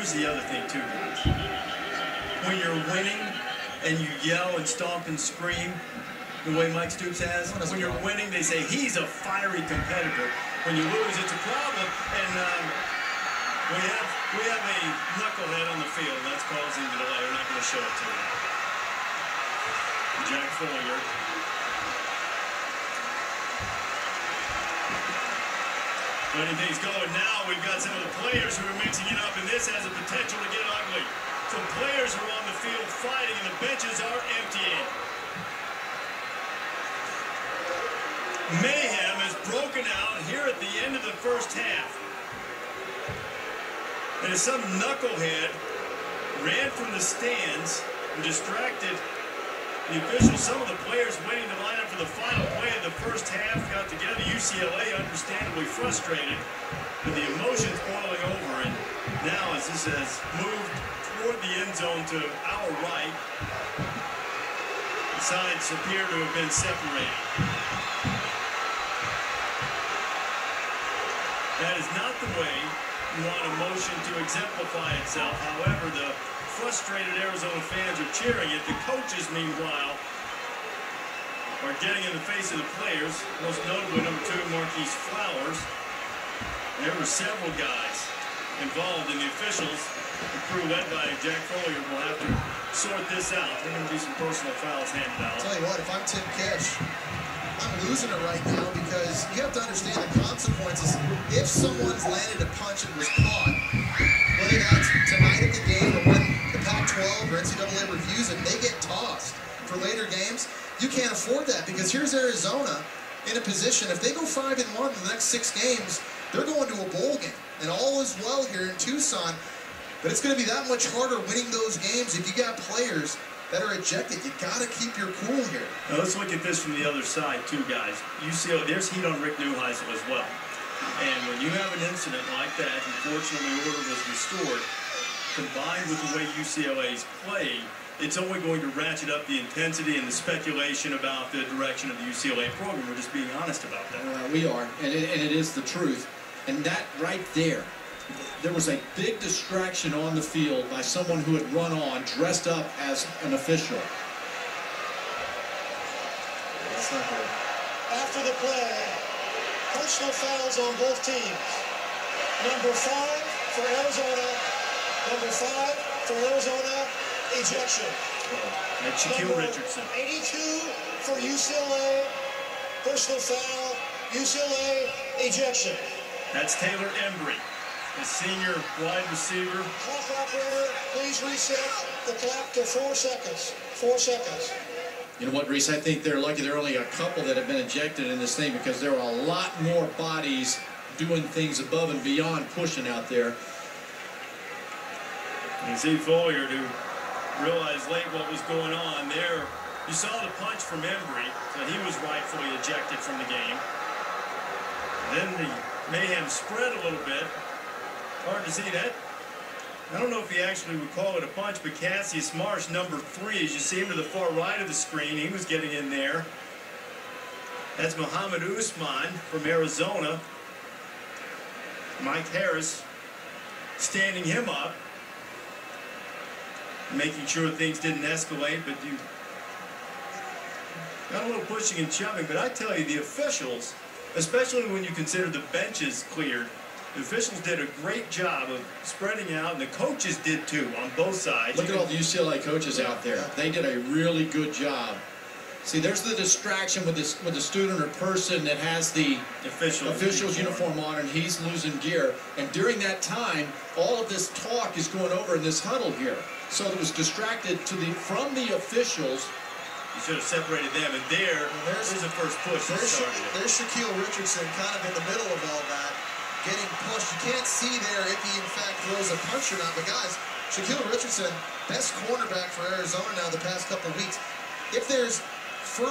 here's the other thing too, guys. When you're winning and you yell and stomp and scream the way Mike Stoops has, when you're winning, they say he's a fiery competitor. When you lose, it's a problem. And we have a knucklehead on the field, and that's causing the delay. We're not going to show it to you. Jack Follier. Letting things go, and now we've got some of the players who are mixing it up, and this has the potential to get ugly. So players are on the field fighting, and the benches are emptying. Mayhem has broken out here at the end of the first half. And as some knucklehead ran from the stands and distracted the officials, some of the players waiting to line up for the final play of the first half got together. UCLA understandably frustrated with the emotions boiling over. And now as this has moved toward the end zone to our right, the sides appear to have been separated. That is not the way you want emotion to exemplify itself. However, the frustrated Arizona fans are cheering it. The coaches, meanwhile, are getting in the face of the players. Most notably, number 2, Marquise Flowers. There were several guys involved, in the officials, the crew led by Jack Follier, will have to sort this out. There are going to be some personal fouls handed out. I'll tell you what, if I'm Tim Kish, I'm losing it right now, because you have to understand the consequences. If someone's landed a punch and was caught, whether that's tonight at the game or when the Pac-12 or NCAA reviews it, they get tossed for later games. You can't afford that, because here's Arizona in a position, if they go 5-1 in the next 6 games, they're going to a bowl game. And all is well here in Tucson, but it's going to be that much harder winning those games if you got players that are ejected. You got to keep your cool here. Now let's look at this from the other side too, guys. UCLA, there's heat on Rick Neuheisel as well. And when you have an incident like that, unfortunately order was restored, combined with the way UCLA's played, it's only going to ratchet up the intensity and the speculation about the direction of the UCLA program. We're just being honest about that. We are, and it is the truth. And that right there, there was a big distraction on the field by someone who had run on, dressed up as an official. That's not good. After the play, personal fouls on both teams. Number 5 for Arizona. Number 5 for Arizona, ejection. And Shaquille Richardson. 82 for UCLA, personal foul. UCLA, ejection. That's Taylor Embry, the senior wide receiver. Clock operator, please reset the clock to 4 seconds. 4 seconds. You know what, Reese? I think they're lucky there are only a couple that have been ejected in this thing, because there are a lot more bodies doing things above and beyond pushing out there. You see Follier, who realized late what was going on there. You saw the punch from Embry, so he was rightfully ejected from the game. Then the mayhem spread a little bit. Hard to see that. I don't know if he actually would call it a punch, but Cassius Marsh, number 3, as you see him to the far right of the screen, he was getting in there. That's Muhammad Usman from Arizona. Mike Harris standing him up, making sure things didn't escalate, but you got a little pushing and shoving. But I tell you, the officials, especially when you consider the benches cleared, the officials did a great job of spreading out, and the coaches did too on both sides. Look at all the UCLA coaches out there. They did a really good job. See, there's the distraction with the student or person that has the official's uniform on, and he's losing gear. And during that time, all of this talk is going over in this huddle here. So it was distracted from the officials. You should have separated them, and there's the first push. There's Shaquille Richardson kind of in the middle of all that, getting pushed. You can't see there if he in fact throws a punch or not. But guys, Shaquille Richardson, best cornerback for Arizona now the past couple of weeks. If there's further